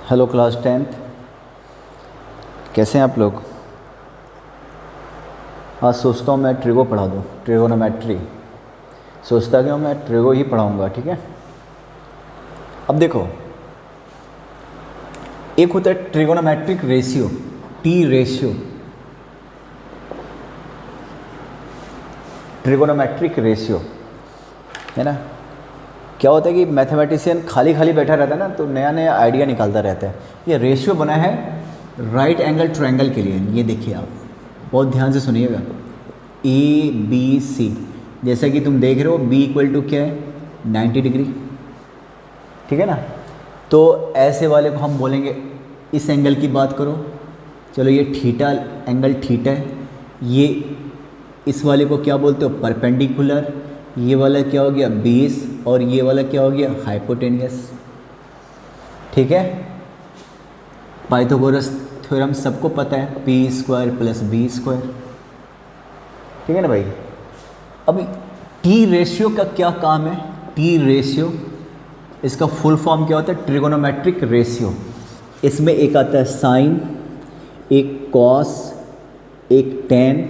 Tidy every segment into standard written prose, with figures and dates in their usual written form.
Hello class 10th, कैसे हैं आप लोग। आज सोचता हूँ मैं ट्रिगो पढ़ा दूँ, ट्रिगोनोमेट्री। सोचता कि मैं ट्रिगो ही पढ़ाऊँगा, ठीक है। अब देखो, एक होता है trigonometric ratio, T ratio, trigonometric ratio, है ना। क्या होता है कि मैथमेटिशियन खाली खाली बैठा रहता है ना, तो नया नया आइडिया निकालता रहता है। ये रेशियो बना है राइट एंगल ट्रायंगल के लिए। ये देखिए, आप बहुत ध्यान से सुनिएगा। ए बी सी, जैसा कि तुम देख रहे हो, बी इक्वल टू क्या है, 90 डिग्री, ठीक है ना। तो ऐसे वाले को हम बोलेंगे, इस एंगल की बात करो, चलो ये थीटा, एंगल थीटा है। ये इस वाले को क्या बोलते हो, परपेंडिकुलर। ये वाला क्या हो गया, बेस, और ये वाला क्या हो गया, हाइपोटेनियस, ठीक है। पाइथागोरस थ्योरम सबको पता है, P square plus B square, ठीक है ना भाई। अब टी रेशियो का क्या काम है, टी रेशियो, इसका फुल फॉर्म क्या होता है, ट्रिगोनोमेट्रिक रेशियो। इसमें एक आता है साइन, एक कॉस, एक टेन,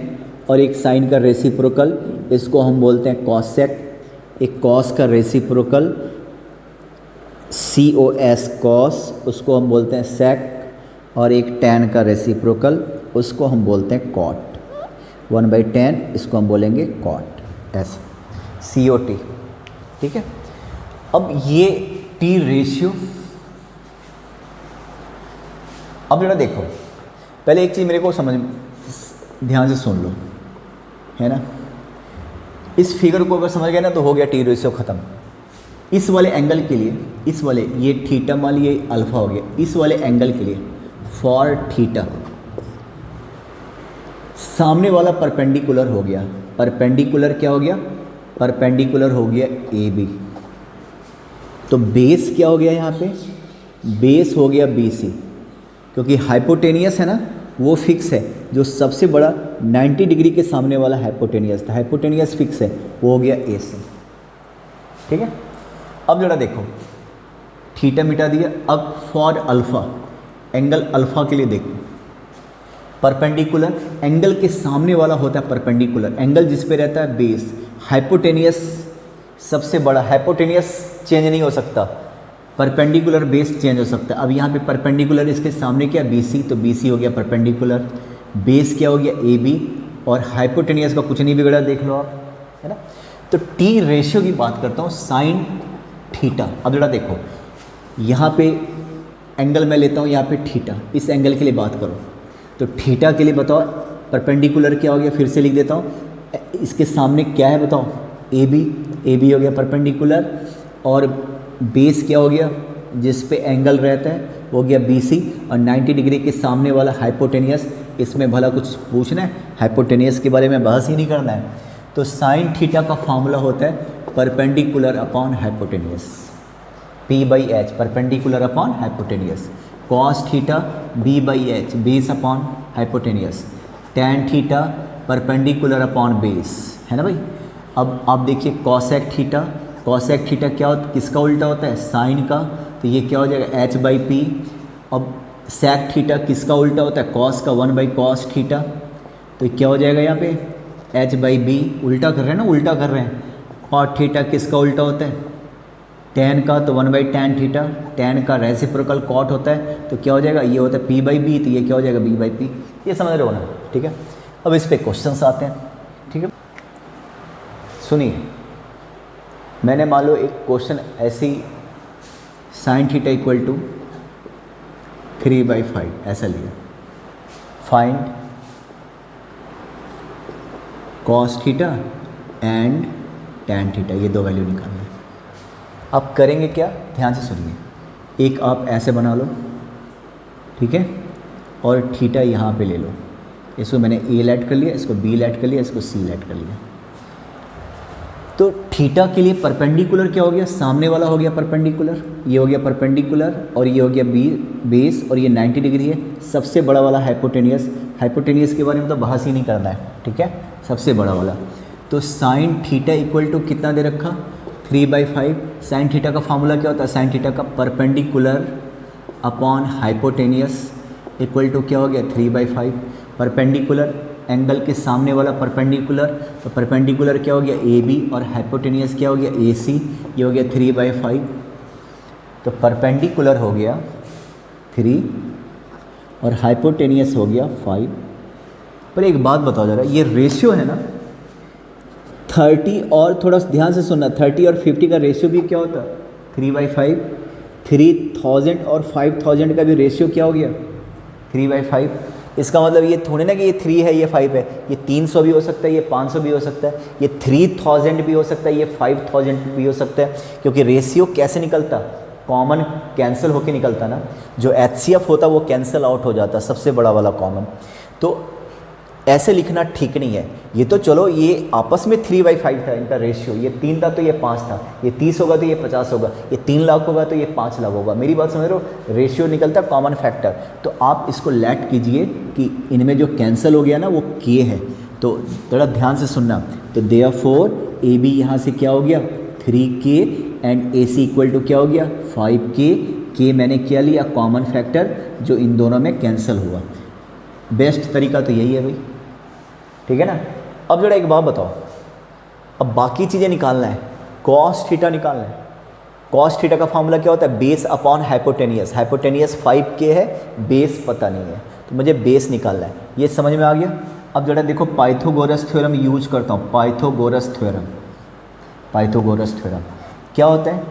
और एक साइन का रेसिप्रोकल, इसको हम बोलते हैं कॉसेक। एक कॉस का रेसिप्रोकल COS कॉस, उसको हम बोलते हैं सेक। और एक टेन का रेसिप्रोकल, उसको हम बोलते हैं कॉट। 1/10 इसको हम बोलेंगे कॉट, ऐसे COT, ठीक है। अब ये टी रेशियो, अब जरा देखो, पहले एक चीज़ मेरे को समझ, ध्यान से सुन लो, है ना। इस फिगर को अगर समझ गए ना, तो हो गया टी रेशियो ख़त्म। इस वाले एंगल के लिए, इस वाले, ये थीटा मान लिया, ये अल्फा हो गया। इस वाले एंगल के लिए फॉर थीटा, सामने वाला परपेंडिकुलर हो गया। परपेंडिकुलर क्या हो गया, परपेंडिकुलर हो गया AB। तो बेस क्या हो गया यहाँ पे, बेस हो गया BC, क्योंकि हाइपोटेनियस है ना, वो फिक्स है। जो सबसे बड़ा 90 डिग्री के सामने वाला हाइपोटेनियस था, हाइपोटेनियस फिक्स है, वो हो गया AC, ठीक है। अब जरा देखो, थीटा मिटा दिया। अब फॉर अल्फ़ा, एंगल अल्फ़ा के लिए देखो, परपेंडिकुलर, एंगल के सामने वाला होता है परपेंडिकुलर, एंगल जिस पे रहता है बेस। हाइपोटेनियस सबसे बड़ा, हाइपोटेनियस चेंज नहीं हो सकता, परपेंडिकुलर बेस चेंज हो सकता है। अब यहाँ पे परपेंडिकुलर, इसके सामने क्या, BC, तो BC हो गया परपेंडिकुलर, बेस क्या हो गया AB, और हाइपोटेनियस का कुछ नहीं बिगड़ा, देख लो आप, है ना। तो टी रेशियो की बात करता हूँ, साइन थीटा। अब जरा देखो, यहाँ पे एंगल मैं लेता हूँ, यहाँ पे थीटा, इस एंगल के लिए बात करो, तो थीटा के लिए बताओ परपेंडिकुलर क्या हो गया, फिर से लिख देता हूँ, इसके सामने क्या है बताओ, AB हो गया परपेंडिकुलर, और बेस क्या हो गया, जिस पे एंगल रहता है, वो गया BC, और 90 डिग्री के सामने वाला हाइपोटेनियस। इसमें भला कुछ पूछना है, हाइपोटेनियस के बारे में बहस ही नहीं करना है। तो साइन थीटा का फार्मूला होता है perpendicular upon hypotenuse, P/H, perpendicular upon hypotenuse. Cos theta B/H, base upon hypotenuse. Tan theta perpendicular upon base, है ना भाई। अब आप देखिए कॉसेक थीटा, कॉसेक थीटा क्या होता, किसका उल्टा होता है, साइन का, तो ये क्या हो जाएगा, H/P। अब सेक थीटा किसका उल्टा होता है, कॉस का, 1/cos थीटा, तो क्या हो जाएगा यहाँ पे, H/B। उल्टा कर रहे हैं ना, उल्टा कर रहे हैं। कॉट थीटा किसका उल्टा होता है, टैन का, तो 1/tan थीटा, टैन का रेसिप्रोकल कॉट होता है, तो क्या हो जाएगा, ये होता है P/B, तो ये क्या हो जाएगा, B/P। ये समझ रहे हो ना, ठीक है। अब इस पे क्वेश्चंस आते हैं, ठीक है। सुनिए, मैंने मान लो एक क्वेश्चन ऐसी, साइन थीटा इक्वल टू 3/5 ऐसा लिया, find cos theta and tan theta, ये दो वैल्यू निकालना है। आप करेंगे क्या, ध्यान से सुनिए, एक आप ऐसे बना लो, ठीक है, और थीटा यहाँ पे ले लो, इसको मैंने A ऐड कर लिया, इसको B ऐड कर लिया, इसको C ऐड कर लिया। तो थीटा के लिए परपेंडिकुलर क्या हो गया, सामने वाला हो गया परपेंडिकुलर, ये हो गया परपेंडिकुलर, और ये हो गया बेस, और ये 90 डिग्री है। सबसे बड़ा वाला हाइपोटेनियस, हाइपोटेनियस के बारे में तो बहस ही नहीं करना है, ठीक है, सबसे बड़ा वाला। तो साइन थीटा इक्वल टू कितना दे रखा, 3/5। साइन थीटा का फार्मूला क्या होता है, साइन थीटा का perpendicular upon hypotenuse equal to क्या हो गया 3/5। परपेंडिकुलर एंगल के सामने वाला परपेंडिकुलर, तो परपेंडिकुलर क्या हो गया AB और हाइपोटेनियस क्या हो गया AC, ये हो गया 3/5। तो परपेंडिकुलर हो गया 3 और हाइपोटेनियस हो गया 5। पर एक बात बताओ जरा, ये रेशियो है ना 30, और थोड़ा ध्यान से सुनना, 30 और 50 का रेशियो भी क्या होता है 3/5। 3000 और 5000 का भी रेशियो क्या हो गया 3/5। इसका मतलब ये थोड़े ना कि ये 3 है ये 5 है, ये 300 भी हो सकता है, ये 500 भी हो सकता है, ये 3000 भी हो सकता है, ये 5000 भी हो सकता है, क्योंकि रेशियो कैसे निकलता, कॉमन कैंसिल होके निकलता ना, जो HCF होता वो कैंसिल आउट हो जाता सबसे बड़ा वाला कॉमन। तो ऐसे लिखना ठीक नहीं है। ये तो चलो ये आपस में 3/5 था इनका रेशियो, ये 3 था तो ये 5 था, ये 30 होगा तो ये 50 होगा, ये 3 लाख होगा तो ये 5 लाख होगा। मेरी बात समझ रहे हो, रेशियो निकलता है कॉमन फैक्टर। तो आप इसको लेट कीजिए कि इनमें जो कैंसिल हो गया ना वो K है, तो थोड़ा ध्यान से सुनना। तो देयरफॉर AB यहाँ से क्या हो गया 3K and AC equal to क्या हो गया 5K। K मैंने क्या लिया कॉमन फैक्टर जो इन दोनों में कैंसिल हुआ। बेस्ट तरीका तो यही है भाई, ठीक है ना। अब जरा एक बात बताओ, अब बाकी चीज़ें निकालना है, कॉस थीटा निकालना है। कॉस थीटा का फॉर्मूला क्या होता है, base upon hypotenuse. Hypotenuse 5K है, बेस पता नहीं है, तो मुझे बेस निकालना है। ये समझ में आ गया। अब जरा देखो पाइथागोरस थ्योरम यूज करता हूँ। पाइथागोरस थ्योरम, पाइथागोरस थ्योरम क्या होता है,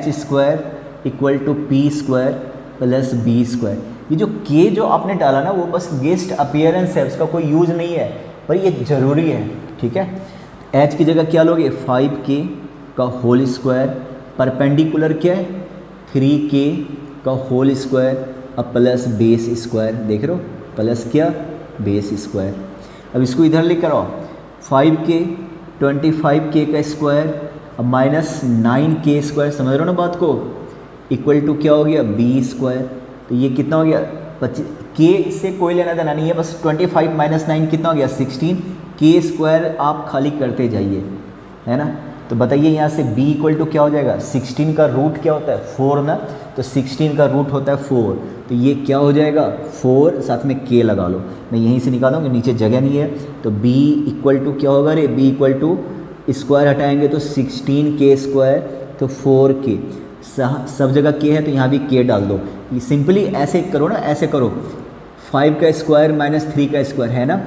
h² equal to p² plus b²। ये जो K जो आपने डाला ना वो बस गेस्ट अपीयरेंस है, उसका कोई यूज नहीं है, पर ये ज़रूरी है, ठीक है। h की जगह क्या लोगे 5K का होल स्क्वायर, परपेंडिकुलर क्या है 3K का होल स्क्वायर, अब प्लस बेस स्क्वायर, देख रहे हो प्लस क्या बेस स्क्वायर। अब इसको इधर लेकर आओ, 5K 25K का स्क्वायर, अब माइनस 9K स्क्वायर, समझ रहे हो ना बात को, इक्वल टू क्या हो गया b²। तो ये कितना हो गया 25, K से कोई लेना देना नहीं है, बस 25 माइनस 9 कितना हो गया 16। K² आप खाली करते जाइए, है ना। तो बताइए यहाँ से b इक्वल टू क्या हो जाएगा, 16 का रूट क्या होता है 4 ना, तो 16 का रूट होता है 4, तो ये क्या हो जाएगा 4, साथ में K लगा लो, मैं यहीं से निकालूंगा, नीचे जगह नहीं है। तो b इक्वल टू क्या होगा रे, b इक्वल टू स्क्वायर हटाएंगे तो 16K², तो 4K, सब जगह K है तो यहाँ भी K डाल दो। ये सिंपली ऐसे करो ना, ऐसे करो, 5 का स्क्वायर माइनस 3 का स्क्वायर है ना,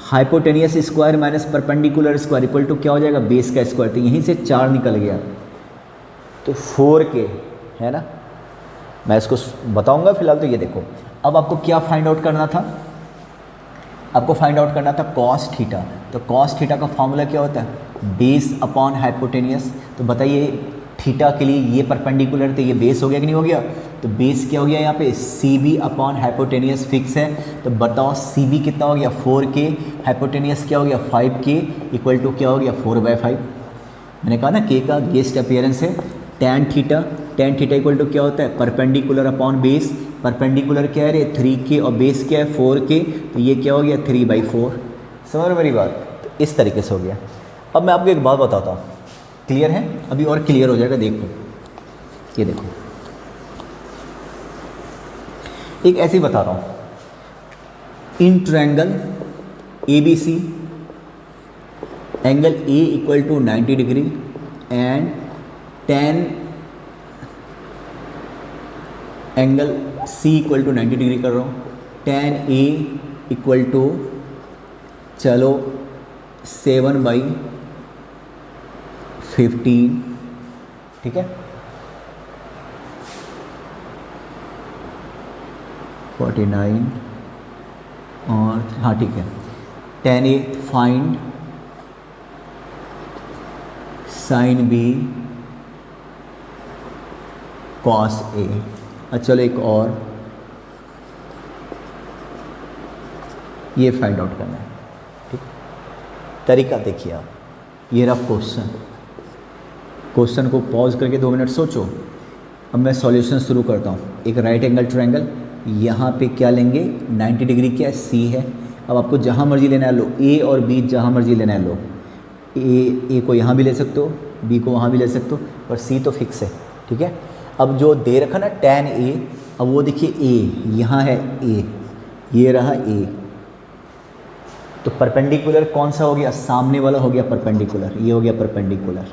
hypotenuse square minus perpendicular square equal to क्या हो जाएगा बेस का स्क्वायर, तो यहीं से 4 निकल गया, तो 4K है ना। मैं इसको बताऊंगा, फिलहाल तो ये देखो। अब आपको क्या फाइंड आउट करना था, आपको फाइंड आउट करना था कॉस थीटा। तो कॉस थीटा का फॉर्मूला क्या होता है, बेस अपॉन हाइपोटेनियस। तो बताइए थीटा के लिए ये परपेंडिकुलर, तो ये बेस हो गया कि नहीं हो गया, तो बेस क्या हो गया यहाँ पे CB अपॉन हाइपोटेनियस फिक्स है। तो बताओ CB कितना हो गया 4K, हाइपोटेनियस क्या हो गया 5K, इक्वल टू क्या हो गया 4/5। मैंने कहा ना K का गेस्ट अपीयरेंस है। tan theta, tan theta equal to क्या होता है परपेंडिकुलर अपॉन बेस, परपेंडिकुलर क्या है 3K और बेस क्या है 4K, तो ये क्या हो गया 3/4। समझ मेरी बात, तो इस तरीके से हो गया। अब मैं आपको एक बात बताता हूँ, क्लियर है, अभी और क्लियर हो जाएगा। देखो ये देखो, एक ऐसे ही बता रहा हूँ, in triangle ABC angle A equal to 90 degree and tan angle C equal to 90 degree कर रहा हूँ, tan A इक्वल टू चलो 7/15, ठीक है, 49 और हाँ ठीक है, tan A find sin B cos A। अच्छा चलो एक और, ये फाइंड आउट करना है, ठीक। तरीका देखिए आप, ये रहा क्वेश्चन, क्वेश्चन को पॉज करके 2 मिनट सोचो। अब मैं सॉल्यूशन शुरू करता हूँ। एक राइट एंगल ट्रायंगल, यहाँ पे क्या लेंगे 90 डिग्री क्या C है। अब आपको जहाँ मर्जी लेना है लो, A और B जहाँ मर्जी लेना है लो, A को यहाँ भी ले सकते हो, B को वहाँ भी ले सकते हो, और C तो फिक्स है, ठीक है। अब जो दे रखा ना tan A अब वो देखिए ए, यहाँ है ए, ये रहा ए, तो परपेंडिकुलर कौन सा हो गया, सामने वाला हो गया परपेंडिकुलर, ये हो गया परपेंडिकुलर।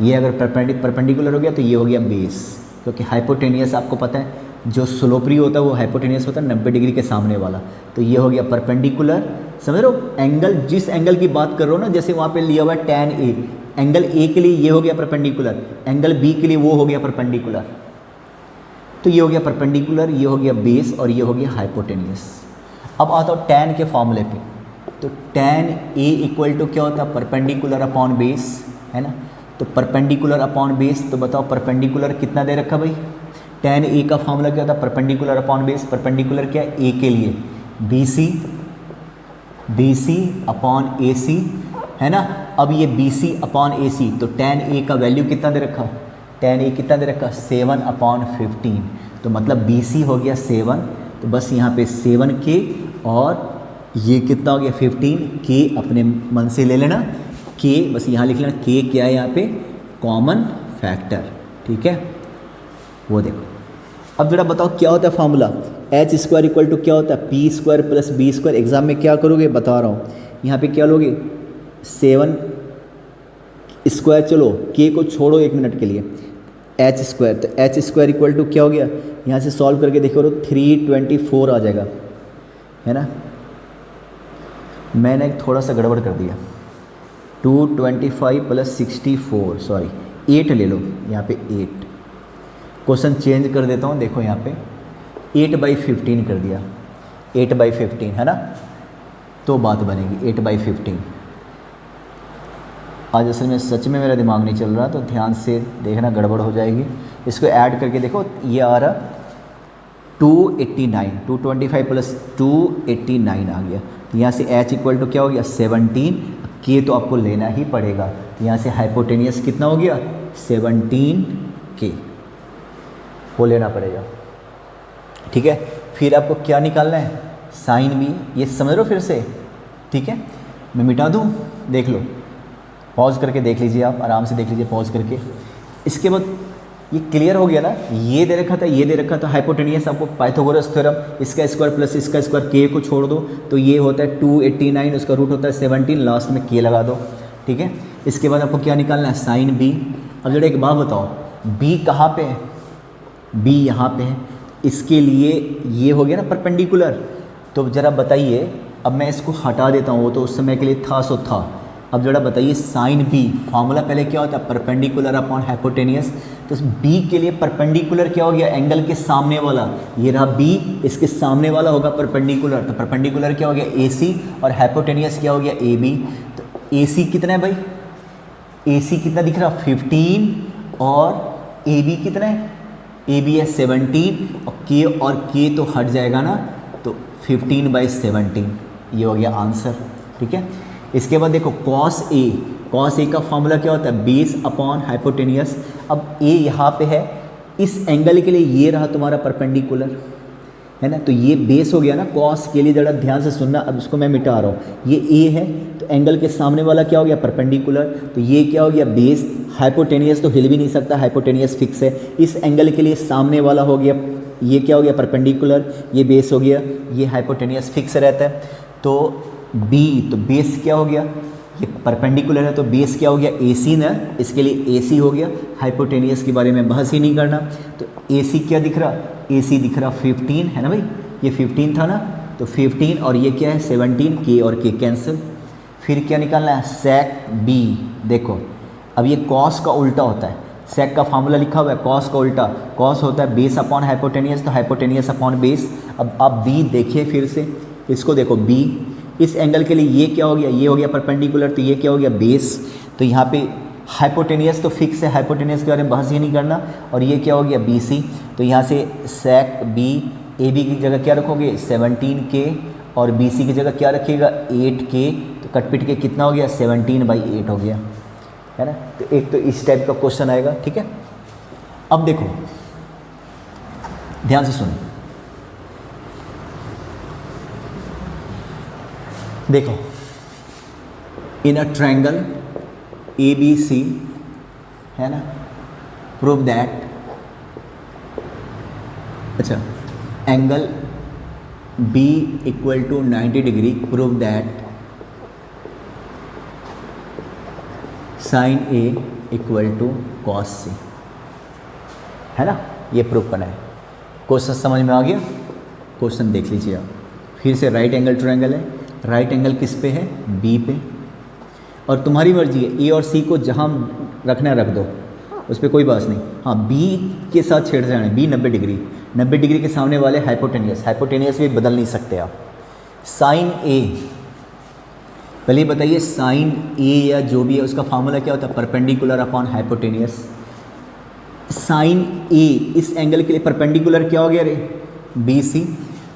ये अगर परपेंडिकुलर हो गया तो ये हो गया बेस, क्योंकि हाइपोटेनियस आपको पता है जो स्लोपरी होता है वो हाइपोटेनियस होता है 90 डिग्री के सामने वाला, तो ये हो गया परपेंडिकुलर। समझ रहे हो, एंगल जिस एंगल की बात कर रहे हो ना, जैसे वहाँ पे लिया हुआ है tan A, एंगल ए के लिए ये हो गया परपेंडिकुलर, एंगल बी के लिए वो हो गया परपेंडिकुलर, तो ये हो गया परपेंडिकुलर, ये हो गया बेस और ये हो गया हाइपोटेनियस। अब आता हूँ tan के फॉर्मूले पे, तो tan A इक्वल टू क्या होता है, परपेंडिकुलर अपॉन बेस, है ना। तो परपेंडिकुलर अपॉन बेस, तो बताओ परपेंडिकुलर कितना दे रखा भाई, tan A का फॉर्मूला क्या होता है, परपेंडिकुलर अपॉन बेस। परपेंडिकुलर क्या है, A के लिए BC अपॉन AC, है ना। अब ये BC अपॉन AC, तो tan A का वैल्यू कितना दे रखा, tan A कितना दे रखा, 7 अपॉन 15, तो मतलब BC हो गया 7, तो बस यहाँ पे 7K और ये कितना हो गया 15K, अपने मन से ले लेना K, बस यहाँ लिख लेना K क्या है यहाँ पे, कॉमन फैक्टर, ठीक है। वो देखो, अब जरा बताओ क्या होता है फार्मूला, एच स्क्वायर इक्वल टू क्या होता है, P square plus B square. Exam में क्या करोगे बता रहा हूँ, यहाँ पे क्या लोगे 7 स्क्वायर, चलो के को छोड़ो 1 मिनट के लिए, एच स्क्वायर, तो एच स्क्वायर इक्वल टू क्या हो गया, यहाँ से सॉल्व करके देखो 324 आ जाएगा, है ना। मैंने थोड़ा सा गड़बड़ कर दिया, 225 प्लस 64, सॉरी 8 ले लो, यहाँ पे 8, क्वेश्चन चेंज कर देता हूँ, देखो यहाँ पे 8/15 कर दिया, 8/15 है ना, तो बात बनेगी 8/15। आज असल में सच में मेरा दिमाग नहीं चल रहा, तो ध्यान से देखना, गड़बड़ हो जाएगी। इसको ऐड करके देखो, ये आ रहा 289, 225 प्लस 289 आ गया, तो यहाँ से h इक्वल टू क्या हो गया 17, k तो आपको लेना ही पड़ेगा, तो यहाँ से हाइपोटेनियस कितना हो गया 17K, वो लेना पड़ेगा, ठीक है। फिर आपको क्या निकालना है, साइन भी, ये समझ लो फिर से, ठीक है। मैं मिटा दूँ, देख लो, पॉज करके देख लीजिए, आप आराम से देख लीजिए पॉज करके। इसके बाद ये क्लियर हो गया ना, ये दे रखा था, ये दे रखा था, हाइपोटेनियस आपको पाइथागोरस थ्योरम, इसका स्क्वायर प्लस इसका स्क्वायर, k को छोड़ दो तो ये होता है 289, उसका रूट होता है 17, लास्ट में k लगा दो, ठीक है। इसके बाद आपको क्या निकालना है, साइन b। अब जरा एक बात बताओ, b कहाँ पे है, b यहाँ पे है, इसके लिए ये हो गया ना परपेंडिकुलर, तो ज़रा बताइए, अब मैं इसको हटा देता हूँ, वो तो उस समय के लिए था सो था। अब जरा बताइए साइन b, फार्मूला पहले क्या होता है, परपेंडिकुलर अपॉन हाइपोटेनियस, तो b के लिए परपेंडिकुलर क्या हो गया, एंगल के सामने वाला, ये रहा b, इसके सामने वाला होगा परपेंडिकुलर, तो परपेंडिकुलर क्या हो गया AC, और हाइपोटेनियस क्या हो गया AB। तो AC कितना है भाई, AC कितना दिख रहा 15, और AB कितना है, AB है 17, और K तो हट जाएगा ना, तो 15/17, ये हो गया आंसर, ठीक है। इसके बाद देखो कॉस ए का फॉर्मूला क्या होता है, बेस अपॉन हाइपोटेनियस। अब ए यहाँ पे है, इस एंगल के लिए ये रहा तुम्हारा परपेंडिकुलर, है ना, तो ये बेस हो गया ना, कॉस के लिए ज़रा ध्यान से सुनना, अब इसको मैं मिटा रहा हूँ, ये ए है, तो एंगल के सामने वाला क्या हो गया परपेंडिकुलर, तो ये क्या हो गया बेस, हाइपोटेनियस तो हिल भी नहीं सकता, हाइपोटेनियस फिक्स है, इस एंगल के लिए सामने वाला हो गया, ये क्या हो गया परपेंडिकुलर, ये बेस हो गया, ये हाइपोटेनियस फिक्स रहता है। तो बी, तो बेस क्या हो गया, ये परपेंडिकुलर है, तो बेस क्या हो गया AC ना, इसके लिए AC हो गया, हाइपोटेनियस के बारे में बहस ही नहीं करना। तो AC क्या दिख रहा, AC दिख रहा 15, है ना भाई, ये 15 था ना, तो 15 और ये क्या है 17, K और K कैंसिल। फिर क्या निकालना है, सेक B। देखो अब ये कॉस का उल्टा होता है, सेक का फार्मूला लिखा हुआ है, कॉस का उल्टा, कॉस होता है बेस अपॉन हाइपोटेनियस, तो हाइपोटेनियस अपॉन बेस। अब आप B देखिए फिर से, इसको देखो B, इस एंगल के लिए ये क्या हो गया, ये हो गया परपेंडिकुलर, तो ये क्या हो गया बेस, तो यहाँ पे हाइपोटेनियस तो फिक्स है, हाइपोटेनियस के बारे में बहस ही नहीं करना, और ये क्या हो गया BC, तो यहाँ से सेक B, AB की जगह क्या रखोगे 17K, और BC की जगह क्या रखिएगा 8K, तो कटपिट के कितना हो गया 17/8 हो गया, है ना। तो एक तो इस टाइप का क्वेश्चन आएगा, ठीक है। अब देखो ध्यान से सुनो, देखो इन अ ट्रायंगल ABC, है ना, प्रूव दैट अच्छा, angle B equal to 90 degree, prove that sine A equal to cos C, है ना, ये प्रूव करना है। क्वेश्चन समझ में आ गया? क्वेश्चन देख लीजिए आप फिर से। राइट एंगल ट्रायंगल है, राइट एंगल किस पे है? B पे, और तुम्हारी मर्जी है A और C को जहाँ रखना है रख दो, उस पर कोई बात नहीं। हाँ, B के साथ छेड़ जाना है, B 90 डिग्री, 90 डिग्री के सामने वाले हाइपोटेनियस, हाइपोटेनियस भी बदल नहीं सकते आप। साइन A, पहले बताइए साइन A या जो भी है उसका फार्मूला क्या होता है? Perpendicular upon hypotenuse. Sine A इस एंगल के लिए परपेंडिकुलर क्या हो गया रे? BC।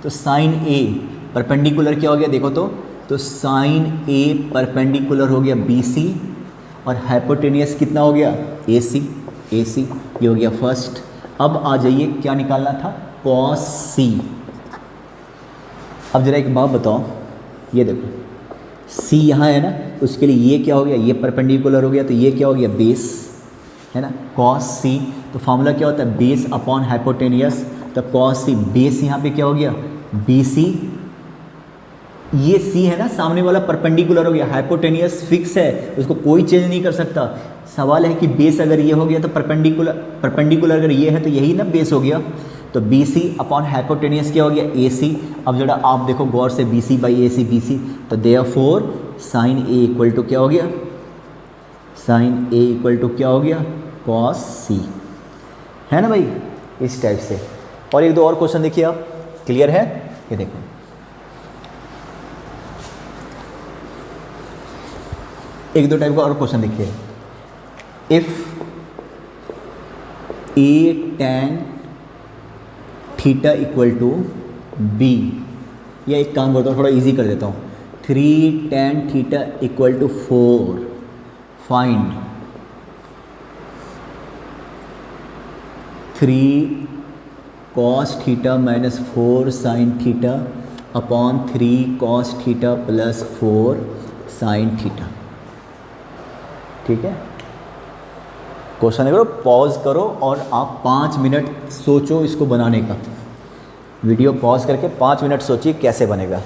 तो साइन A परपेंडिकुलर क्या हो गया देखो तो साइन A परपेंडिकुलर हो गया BC, और हाइपोटेनियस कितना हो गया? AC। ये हो गया फर्स्ट। अब आ जाइए, क्या निकालना था? cos C। अब जरा एक बात बताओ, ये देखो C यहाँ है ना, उसके लिए ये क्या हो गया? ये परपेंडिकुलर हो गया, तो ये क्या हो गया? बेस, है ना, cos C। तो फार्मूला क्या होता है? Base upon hypotenuse. तो cos C, बेस यहाँ पे क्या हो गया? BC। ये C है ना, सामने वाला परपेंडिकुलर हो गया, हाइपोटेनियस फिक्स है, उसको कोई चेंज नहीं कर सकता। सवाल है कि बेस अगर ये हो गया तो परपेंडिकुलर अगर ये है तो यही ना बेस हो गया। तो BC अपॉन हाइपोटेनियस क्या हो गया? AC। अब जरा आप देखो गौर से, BC बाई AC, BC, तो therefore sine A equal to क्या हो गया? साइन A इक्वल टू क्या हो गया? cos C, है ना भाई, इस टाइप से। और एक दो और क्वेश्चन देखिए आप, क्लियर है? ये देखो, एक दो टाइप का और क्वेश्चन देखिए। If A tan theta equal to B, या एक काम करता हूँ थोड़ा इजी कर देता हूँ, 3 tan theta equal to 4, find 3 cos theta minus 4 sin theta upon 3 cos theta plus 4 sin theta. ठीक है, क्वेश्चन करो, पॉज करो और आप 5 मिनट सोचो इसको बनाने का। वीडियो पॉज करके 5 मिनट सोचिए कैसे बनेगा।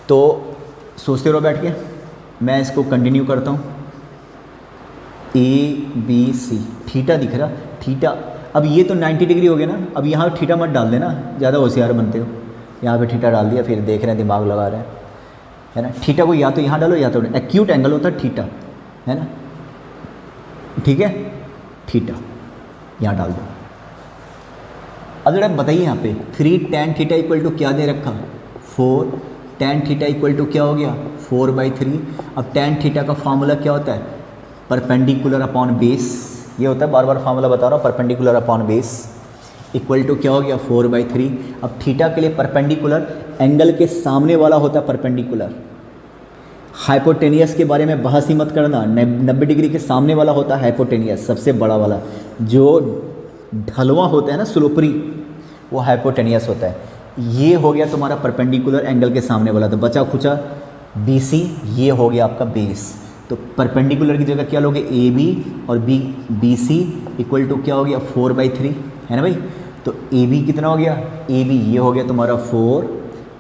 तो सोचते रहो बैठ के, मैं इसको कंटिन्यू करता हूँ। ABC, थीटा दिख रहा, थीटा, अब ये तो 90 डिग्री हो गया ना, अब यहाँ थीटा मत डाल देना, ज़्यादा होशियार बनते हो। यहाँ पे थीटा डाल दिया, फिर देख रहे हैं, दिमाग लगा रहे हैं, है ना। थीटा को या तो यहाँ डालो या तो, एक्यूट एंगल होता है थीटा, है ना, ठीक है, थीटा यहाँ डाल दो। अब जरा बताइए यहाँ पे 3 tan थीटा इक्वल टू क्या दे रखा? 4 tan थीटा इक्वल टू क्या हो गया? 4/3। अब tan थीटा का फार्मूला क्या होता है? परपेंडिकुलर अपॉन बेस, ये होता है, बार बार फार्मूला बता रहा हूँ, perpendicular upon base equal to क्या हो गया? 4/3। अब थीटा के लिए परपेंडिकुलर एंगल के सामने वाला होता है परपेंडिकुलर। हाइपोटेनियस के बारे में बहस ही मत करना, 90 डिग्री के सामने वाला होता है हाइपोटेनियस, सबसे बड़ा वाला जो ढलवा होता है ना, स्लोपरी, वो हाइपोटेनियस होता है। ये हो गया तुम्हारा परपेंडिकुलर एंगल के सामने वाला, तो बचा खुचा BC, ये हो गया आपका बेस। तो परपेंडिकुलर की जगह क्या लोगे? AB, और BC इक्वल टू क्या हो गया? 4/3, है ना भाई। तो AB कितना हो गया? AB ये हो गया तुम्हारा 4,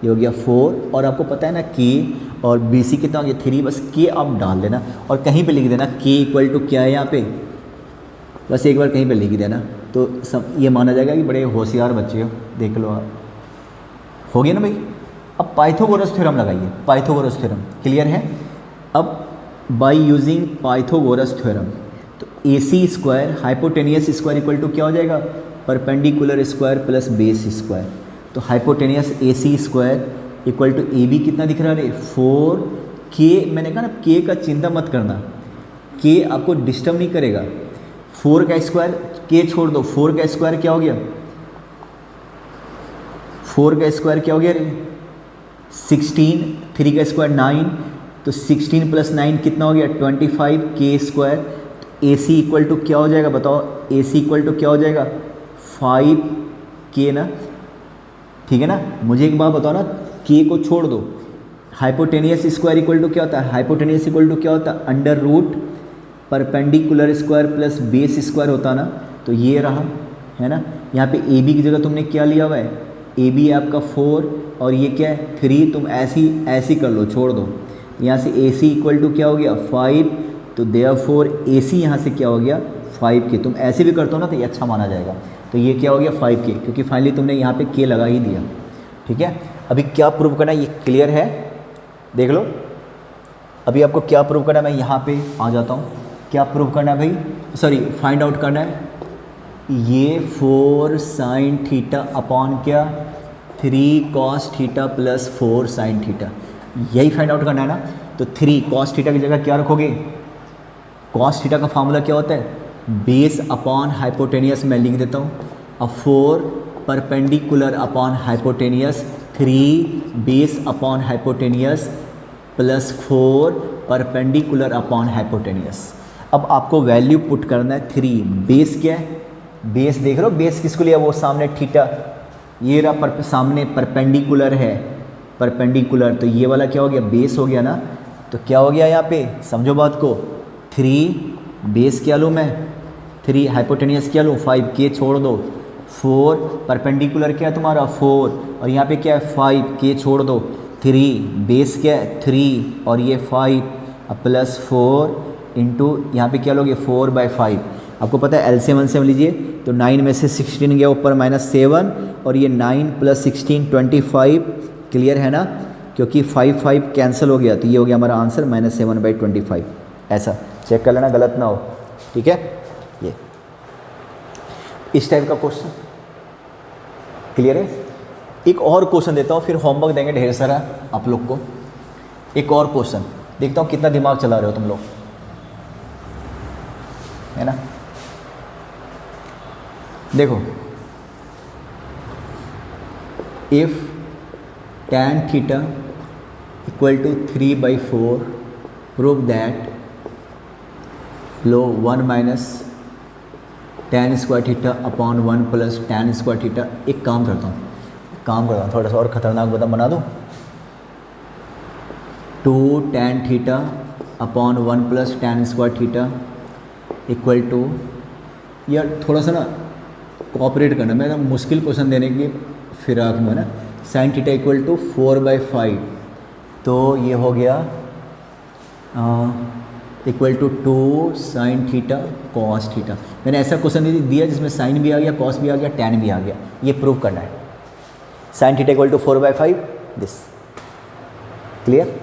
ये हो गया 4, और आपको पता है ना K, और BC कितना हो गया? 3। बस K आप डाल देना और कहीं पे लिख देना K इक्वल टू क्या है यहाँ पे, बस एक बार कहीं पे लिख देना, तो सब ये माना जाएगा कि बड़े होशियार बच्चे हो। देख लो आप, हो गया ना भाई। अब पाइथागोरस थ्योरम लगाइए, पाइथागोरस थ्योरम क्लियर है। अब बाय यूजिंग पाइथागोरस थ्योरम, तो AC square hypotenuse square equal to क्या हो जाएगा? Perpendicular square plus base square. तो hypotenuse AC square equal to AB कितना दिख रहा है? 4। K, मैंने कहा ना K का चिंता मत करना, K आपको डिस्टर्ब नहीं करेगा। 4 का स्क्वायर, K छोड़ दो, 4 का स्क्वायर क्या हो गया? 4 का स्क्वायर क्या हो गया रे? 16, 3 का स्क्वायर 9, तो 16 प्लस 9 कितना हो गया? 25 K square. AC equal to क्या हो जाएगा बताओ? AC इक्वल टू क्या हो जाएगा? 5K ना, ठीक है ना। मुझे एक बात बताओ ना, K को छोड़ दो, हाइपोटेनियस स्क्वायर इक्वल टू क्या होता है? हाइपोटेनियस इक्वल टू क्या होता है? Under root perpendicular square plus base square होता ना, तो ये रहा, है ना। यहाँ पे ए बी की जगह तुमने क्या लिया हुआ है, ए बी है आपका 4 और ये क्या है 3, तुम ऐसी कर लो, छोड़ दो। यहाँ से ए सी इक्वल टू क्या हो गया 5, तो देयरफॉर ए सी यहाँ से क्या हो गया 5 के। तुम ऐसे भी करते हो ना तो ये अच्छा माना जाएगा। तो ये क्या हो गया 5 के, क्योंकि फाइनली तुमने यहाँ पे के लगा ही दिया। ठीक है, अभी क्या प्रूव करना है ये क्लियर है, देख लो। अभी आपको क्या प्रूव करना है, मैं यहाँ पे आ जाता हूँ। क्या प्रूव करना है भाई, सॉरी फाइंड आउट करना है ये 4 साइन थीटा अपॉन क्या 3 cos theta plus 4 sine theta, यही फाइंड आउट करना है ना। तो 3 कॉस थीटा की जगह क्या रखोगे, कॉस थीटा का फार्मूला क्या होता है बेस अपॉन हाइपोटेनियस, मैं लिख देता हूँ। अब 4 perpendicular upon hypotenuse, 3 base upon hypotenuse plus 4 perpendicular upon hypotenuse. अब आपको वैल्यू पुट करना है 3, बेस क्या है, बेस देख रहे हो बेस किसको लिया, वो सामने थीटा, ये रहा सामने परपेंडिकुलर है, परपेंडिकुलर, तो ये वाला क्या हो गया बेस हो गया ना। तो क्या हो गया यहाँ पे, समझो बात को, 3 बेस क्या लूँ मैं 3, हाइपोटेनियस क्या लूँ 5, के छोड़ दो, 4 परपेंडिकुलर क्या है तुम्हारा 4 और यहाँ पे क्या है 5, के छोड़ दो, 3 बेस क्या है 3 और ये 5 प्लस 4 इंटू यहाँ पे क्या लोगे 4/5। आपको पता है एलसीएम एलसीएम लीजिए, तो 9 में से 16 गया ऊपर -7 और ये 9 + 16 25, क्लियर है ना, क्योंकि 5 कैंसिल हो गया, तो ये हो गया हमारा आंसर -7/25। ऐसा चेक कर लेना गलत ना हो, ठीक है। ये इस टाइप का क्वेश्चन क्लियर है। एक और क्वेश्चन देता हूँ, फिर होमवर्क देंगे ढेर सारा आप लोग को। एक और क्वेश्चन देखता हूँ कितना दिमाग चला रहे हो तुम लोग, है ना। देखो, if tan theta equal to 3/4 prove that लो 1 - tan square theta upon 1 + tan square theta. एक काम करता हूँ थोड़ा सा और ख़तरनाक बना दूँ, 2 tan theta upon 1 + tan square theta equal to, यार थोड़ा सा ना कोऑपरेट करना, मैं ना मुश्किल क्वेश्चन देने की फिराक में ना। साइन थीटा इक्वल टू 4/5, तो ये हो गया equal to 2 sine theta cos theta. मैंने ऐसा क्वेश्चन दिया जिसमें साइन भी आ गया, कॉस भी आ गया, टैन भी आ गया, ये प्रूव करना है। Sine theta equal to 4/5 this, clear.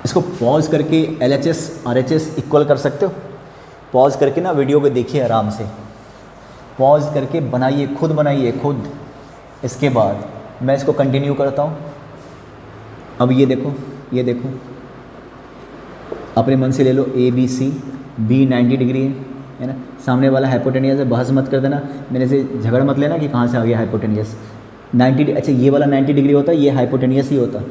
इसको पॉज करके LHS RHS इक्वल कर सकते हो, पॉज करके ना वीडियो को देखिए आराम से, पॉज करके बनाइए, खुद बनाइए खुद। इसके बाद मैं इसको कंटिन्यू करता हूँ। अब ये देखो अपने मन से ले लो ABC, B 90 डिग्री है ना, सामने वाला हाइपोटेनियस है, बहस मत कर देना, मेरे से झगड़ मत लेना कि कहाँ से आ गया हाइपोटेनियस। 90, अच्छा ये वाला 90 डिग्री होता है, ये हाइपोटेनियस ही होता।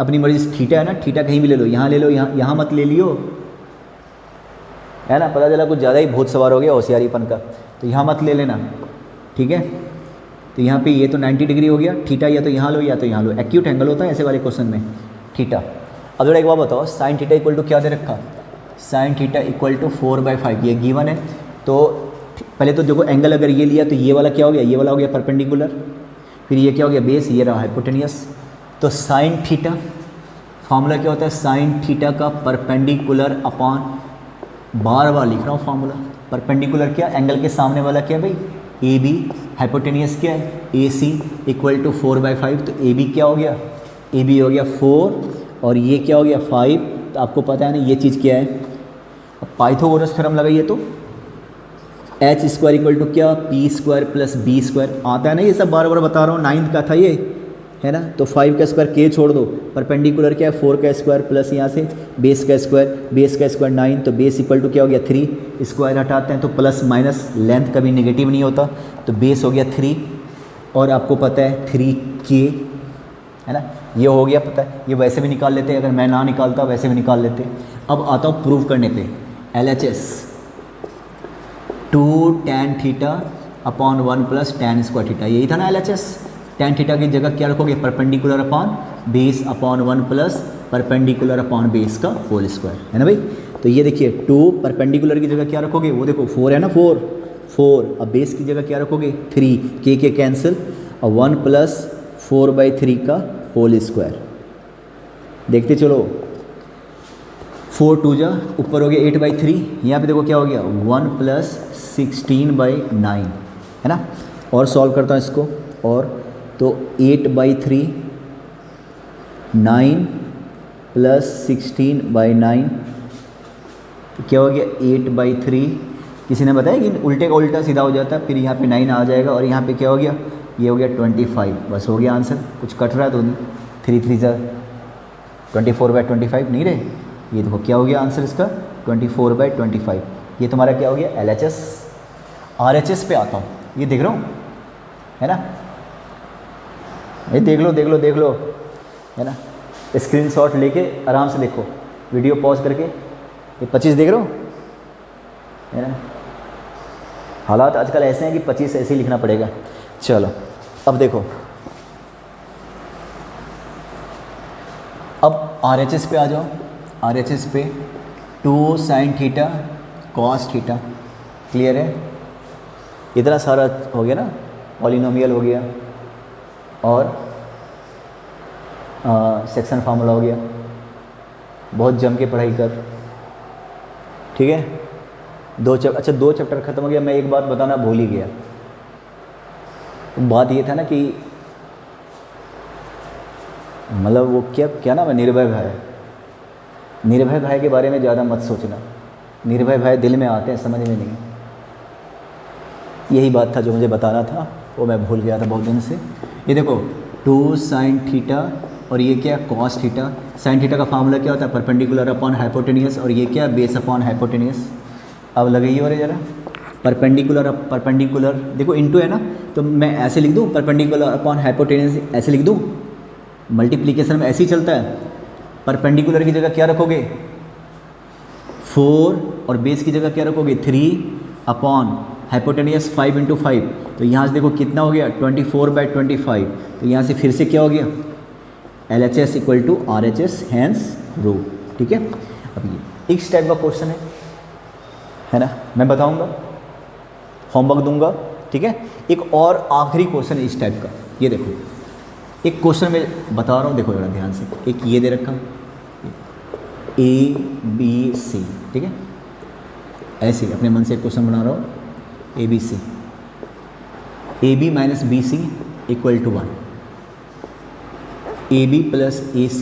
अपनी मर्जी से थीटा है ना, थीटा कहीं भी ले लो, यहाँ ले लो, यहाँ मत ले लियो, है ना। पता चला कुछ ज़्यादा ही भूत सवार हो गया होशियारीपन का, तो यहाँ मत ले लेना, ठीक है। तो यहाँ पे ये तो 90 डिग्री हो गया, थीटा या तो यहाँ लो या तो यहाँ लो, एक्यूट एंगल होता है ऐसे वाले क्वेश्चन में थीटा। अब जरा एक बात बताओ, साइन थीटा इक्वल टू क्या दे रखा, साइन थीटा इक्वल टू 4/5, ये गिवन है। तो पहले तो देखो एंगल अगर ये लिया तो ये वाला क्या हो गया, ये वाला हो गया परपेंडिकुलर, फिर ये क्या हो गया बेस, ये रहा हाइपोटेनियस। तो साइन थीटा फार्मूला क्या होता है, साइन थीटा का परपेंडिकुलर अपॉन, बार लिख रहा हूँ फार्मूला, परपेंडिकुलर क्या एंगल के सामने वाला क्या है भाई AB, हाइपोटेनियस क्या है AC इक्वल टू 4/5। तो AB क्या हो गया, AB हो गया 4 और ये क्या हो गया 5। तो आपको पता है ना ये चीज़ क्या है, अब पाइथागोरस थ्योरम लगाइए तो h² इक्वल टू क्या p² + b² आता है ना, ये सब बार बता रहा हूँ, 9th का था ये, है ना। तो 5 का स्क्वायर के छोड़ दो, परपेंडिकुलर क्या है 4 का स्क्वायर प्लस यहाँ से बेस का स्क्वायर 9, तो बेस इक्वल टू क्या हो गया 3, स्क्वायर हटाते हैं तो प्लस माइनस, लेंथ कभी नेगेटिव नहीं होता, तो बेस हो गया 3 और आपको पता है 3k, है ना। ये हो गया पता है, ये वैसे भी निकाल लेते, अगर मैं ना निकालता वैसे भी निकाल लेते। अब आता हूँ प्रूव करने पे, LHS 2 tan theta upon 1 + tan square theta, यही था ना LHS। tan थीटा की जगह क्या रखोगे, perpendicular upon base upon 1 + perpendicular upon base का होल स्क्वायर, है ना भाई। तो ये देखिए 2 परपेंडिकुलर की जगह क्या रखोगे, वो देखो 4 है ना, 4, अब बेस की जगह क्या रखोगे 3, के कैंसिल, और 1 प्लस 4/3 का होल स्क्वायर। देखते चलो, 4 2 जा ऊपर हो गया 8/3, यहाँ पे देखो क्या हो गया 1 प्लस 16/9, है ना। और सॉल्व करता हूँ इसको, और तो 8/3, 9 प्लस 16/9, तो क्या हो गया 8/3। किसी ने बताया कि उल्टे का उल्टा सीधा हो जाता है, फिर यहाँ पे 9 आ जाएगा, और यहाँ पे क्या हो गया, ये हो गया 25। बस हो गया आंसर। कुछ कट रहा है तो नहीं, 3 3 जा 24/25 नहीं रहे। ये देखो क्या हो गया आंसर इसका 24/25। ये तुम्हारा क्या हो गया LHS। RHS पे आता हूँ, ये देख रहा हूँ, है ना, ये देख लो देख लो देख लो, है ना। स्क्रीनशॉट लेके आराम से देखो, वीडियो पॉज करके। ये 25 देख रहे हो, है ना। हालात आजकल ऐसे हैं कि 25 ऐसे ही लिखना पड़ेगा। चलो अब देखो, अब RHS पे आ जाओ। RHS पे 2 sin theta cos theta, clear है। इतना सारा हो गया ना, पॉलिनोमियल हो गया, और सेक्शन फार्मूला हो गया। बहुत जम के पढ़ाई कर, ठीक है। 2 चैप्टर ख़त्म हो गया। मैं एक बात बताना भूल ही गया, तो बात ये था ना कि मतलब वो क्या नाम है, निर्भय भाई। निर्भय भाई के बारे में ज़्यादा मत सोचना, निर्भय भाई दिल में आते हैं, समझ में नहीं। यही बात था जो मुझे बताना था, वो मैं भूल गया था बहुत दिन से। ये देखो 2 sin थीटा, और ये क्या cos थीटा। sin थीटा का फार्मूला क्या होता है, परपेंडिकुलर अपॉन हाइपोटेनियस, और ये क्या बेस अपॉन हाइपोटेनियस। अब लगाइए और ज़रा, परपेंडिकुलर देखो इनटू है ना, तो मैं ऐसे लिख दूँ परपेंडिकुलर अपॉन हाइपोटेनियस, ऐसे लिख दूँ। मल्टीप्लिकेशन में ऐसे ही चलता है। परपेंडिकुलर की जगह क्या रखोगे 4, और बेस की जगह क्या रखोगे 3 अपॉन हाइपोटेनियस 5 × 5। तो यहाँ से देखो कितना हो गया 24/25। तो यहाँ से फिर से क्या हो गया LHS = RHS, हैंस रो, ठीक है। अब ये इस टाइप का क्वेश्चन है ना, मैं बताऊंगा, होमवर्क दूंगा, ठीक है। एक और आखिरी क्वेश्चन है इस टाइप का। ये देखो एक क्वेश्चन मैं बता रहा हूँ, देखो जरा ध्यान से। एक ये दे रखा ABC, ठीक है। ऐसे अपने मन से एक क्वेश्चन बना रहा हूँ, ABC, AB - BC = 1, AB + AC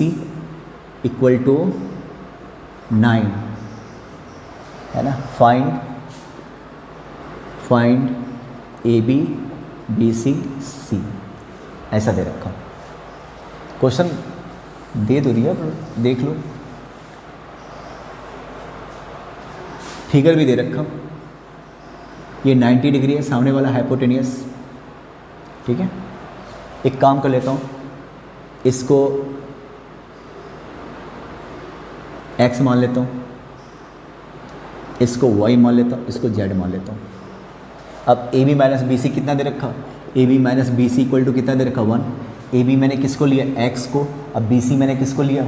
= 9, है ना। फाइंड AB BC C, ऐसा दे रखा। क्वेश्चन दे तो दिया, देख लो, फिगर भी दे रखा। ये 90 डिग्री है, सामने वाला हाइपोटेनियस, ठीक है। एक काम कर लेता हूँ, इसको x मान लेता हूँ, इसको y मान लेता हूँ, इसको z मान लेता हूँ। अब AB - BC कितना दे रखा, AB - BC = कितना दे रखा 1। AB मैंने किसको लिया x को, अब BC मैंने किसको लिया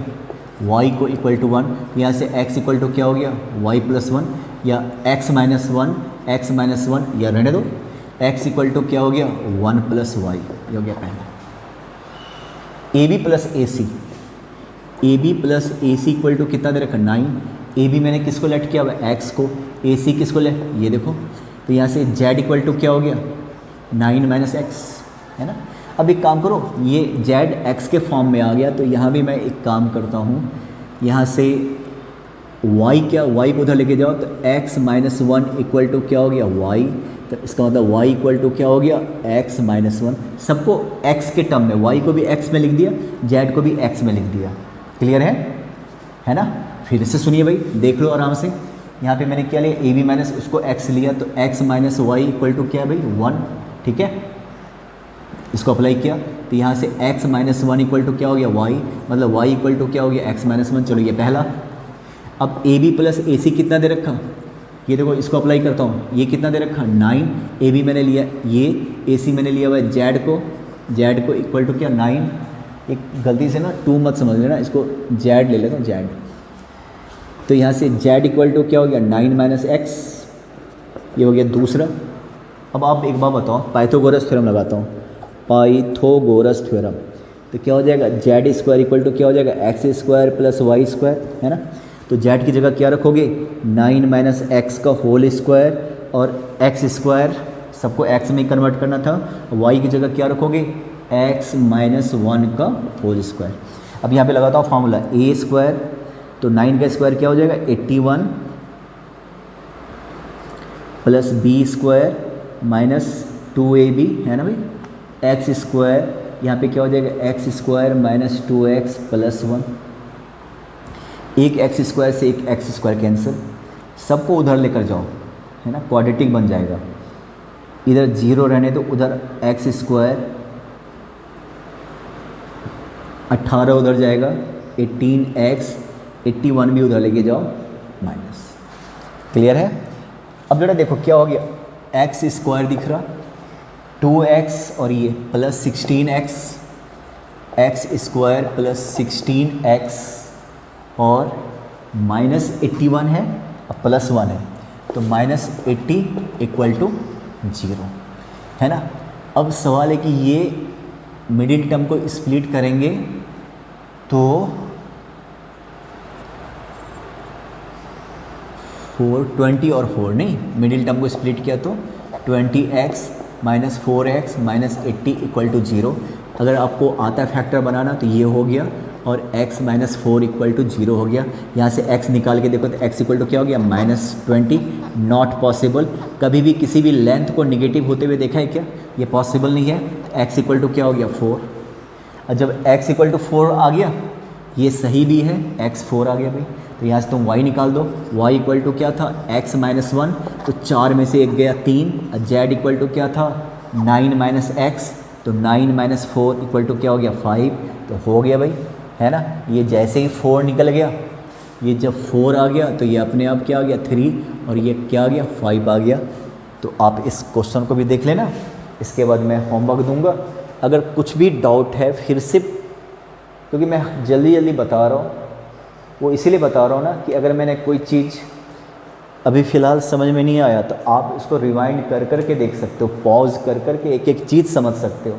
y को = 1। यहाँ से x = क्या हो गया y + 1, या x - 1 या रहने दो, x = क्या हो गया 1 + y, ये हो गया पहला। AB + AC = कितना दे रखा 9। AB मैंने किसको लेट किया हुआ x को, AC किसको ले, ये देखो। तो यहाँ से z = क्या हो गया 9 - x, है ना। अब एक काम करो, ये z x के फॉर्म में आ गया, तो यहाँ भी मैं एक काम करता हूँ, यहाँ से y को उधर लेके जाओ, तो x - 1 = क्या हो गया y। तो इसका मतलब y = क्या हो गया x - 1। सबको x के टर्म में, y को भी x में लिख दिया, z को भी x में लिख दिया। क्लियर है ना। फिर से सुनिए भाई, देख लो आराम से। यहाँ पे मैंने क्या लिया AB - उसको x लिया, तो x - y = क्या है भाई 1, ठीक है। इसको अप्लाई किया, तो यहाँ से x - 1 = क्या हो गया y, मतलब y = क्या हो गया x - 1। चलो ये पहला। अब AB + AC कितना दे रखा, ये देखो, इसको अप्लाई करता हूँ। ये कितना दे रखा 9, AB मैंने लिया ये, AC मैंने लिया हुआ z को = क्या 9। एक गलती से ना 2 मत समझ लेना, इसको z ले लेता हूँ z। तो यहाँ से z = क्या हो गया 9 - x, ये हो गया दूसरा। अब आप एक बात बताओ, पाइथागोरस थ्योरम लगाता हूँ, पाइथागोरस थ्योरम, तो क्या हो जाएगा, जेड स्क्वायर इक्वल टू क्या हो जाएगा, x square plus y square, है ना। तो जेड की जगह क्या रखोगे, 9 माइनस एक्स का होल स्क्वायर, और एक्स स्क्वायर सबको एक्स में कन्वर्ट करना था, वाई की जगह क्या रखोगे, एक्स माइनस 1 का होल स्क्वायर। अब यहाँ पे लगाता हूँ फॉर्मूला, ए स्क्वायर, तो 9 का स्क्वायर क्या हो जाएगा, 81 plus B square minus 2ab, है ना भाई, एक्स स्क्वायर, यहाँ पे क्या हो जाएगा, x square minus 2x plus 1, एक एक्स स्क्वायर से एक एक्स स्क्वायर कैंसिल, सबको उधर लेकर जाओ, है ना, क्वाड्रेटिक बन जाएगा, इधर 0 रहने दो, उधर एक्स स्क्वायर 18 उधर जाएगा, 18x, 81 भी उधर लेके जाओ माइनस। क्लियर है। अब जरा देखो क्या हो गया, एक्स स्क्वायर दिख रहा, 2x और ये plus 16x, x square plus 16x और माइनस 81 है और प्लस 1 है, तो माइनस 80 इक्वल टू 0, है ना। अब सवाल है कि ये मिडिल टर्म को स्प्लिट करेंगे तो 20 और 4 नहीं, मिडिल टर्म को स्प्लिट किया तो 20x minus 4x minus 80 equal to 0। अगर आपको आता है फैक्टर बनाना तो ये हो गया, और x माइनस 4 इक्वल टू 0 हो गया। यहाँ से x निकाल के देखो तो x इक्वल टू क्या हो गया, -20। नॉट पॉसिबल, कभी भी किसी भी लेंथ को निगेटिव होते हुए देखा है क्या, ये पॉसिबल नहीं है। x इक्वल टू क्या हो गया, 4। और जब x इक्वल टू 4 आ गया, ये सही भी है, x 4 आ गया भाई, तो यहाँ से तुम y निकाल दो, y इक्वल टू क्या था, x माइनस 1, तो 4 में से एक गया 3, और z इक्वल टू क्या था, 9 माइनस x, तो 9 माइनस 4 इक्वल टू क्या हो गया, 5, तो हो गया भाई, है ना। ये जैसे ही 4 निकल गया, ये जब 4 आ गया तो ये अपने आप क्या आ गया, 3, और ये क्या आ गया, 5 आ गया। तो आप इस क्वेश्चन को भी देख लेना, इसके बाद मैं होमवर्क दूंगा। अगर कुछ भी डाउट है फिर से, क्योंकि मैं जल्दी जल्दी बता रहा हूँ, वो इसीलिए बता रहा हूँ ना कि अगर मैंने कोई चीज़ अभी फ़िलहाल समझ में नहीं आया तो आप इसको रिवाइंड कर कर के देख सकते हो, पॉज कर कर के एक एक चीज़ समझ सकते हो।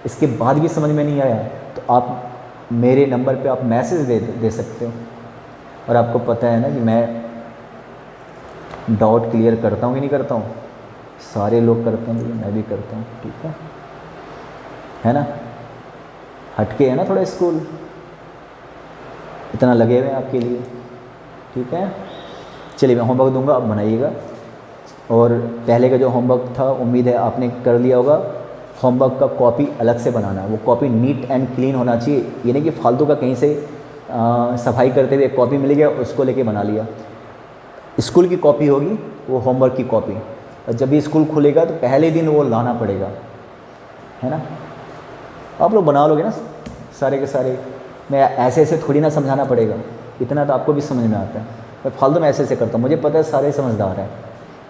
इसके बाद भी समझ में नहीं आया तो आप मेरे नंबर पे आप मैसेज दे सकते हो। और आपको पता है ना कि मैं डाउट क्लियर करता हूँ कि नहीं करता हूँ, सारे लोग करते हैं, मैं भी करता हूँ, ठीक है ना। हटके है ना थोड़ा स्कूल, इतना लगे हुए हैं आपके लिए, ठीक है। चलिए मैं होमवर्क दूंगा, आप बनाइएगा। और पहले का जो होमवर्क था उम्मीद है आपने कर लिया होगा। होमवर्क का कॉपी अलग से बनाना, वो कॉपी नीट एंड क्लीन होना चाहिए, ये नहीं कि फालतू का कहीं से सफाई करते हुए कॉपी मिल गया उसको लेके बना लिया। स्कूल की कॉपी होगी वो होमवर्क की कॉपी, और जब भी स्कूल खुलेगा तो पहले दिन वो लाना पड़ेगा, है ना। आप लोग बना लोगे ना सारे के सारे, मैं ऐसे ऐसे थोड़ी ना समझाना पड़ेगा, इतना तो आपको भी समझ में आता है। मैं फालतू में ऐसे ऐसे करता हूँ, मुझे पता है सारे समझदार हैं,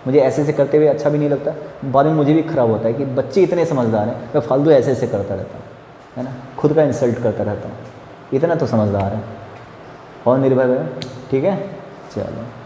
मुझे ऐसे ऐसे करते हुए अच्छा भी नहीं लगता, बाद में मुझे भी ख़राब होता है कि बच्चे इतने समझदार हैं, मैं फालतू ऐसे ऐसे करता रहता हूँ, है ना, खुद का इंसल्ट करता रहता हूँ। इतना तो समझदार है और निर्भय है, ठीक है। चलो।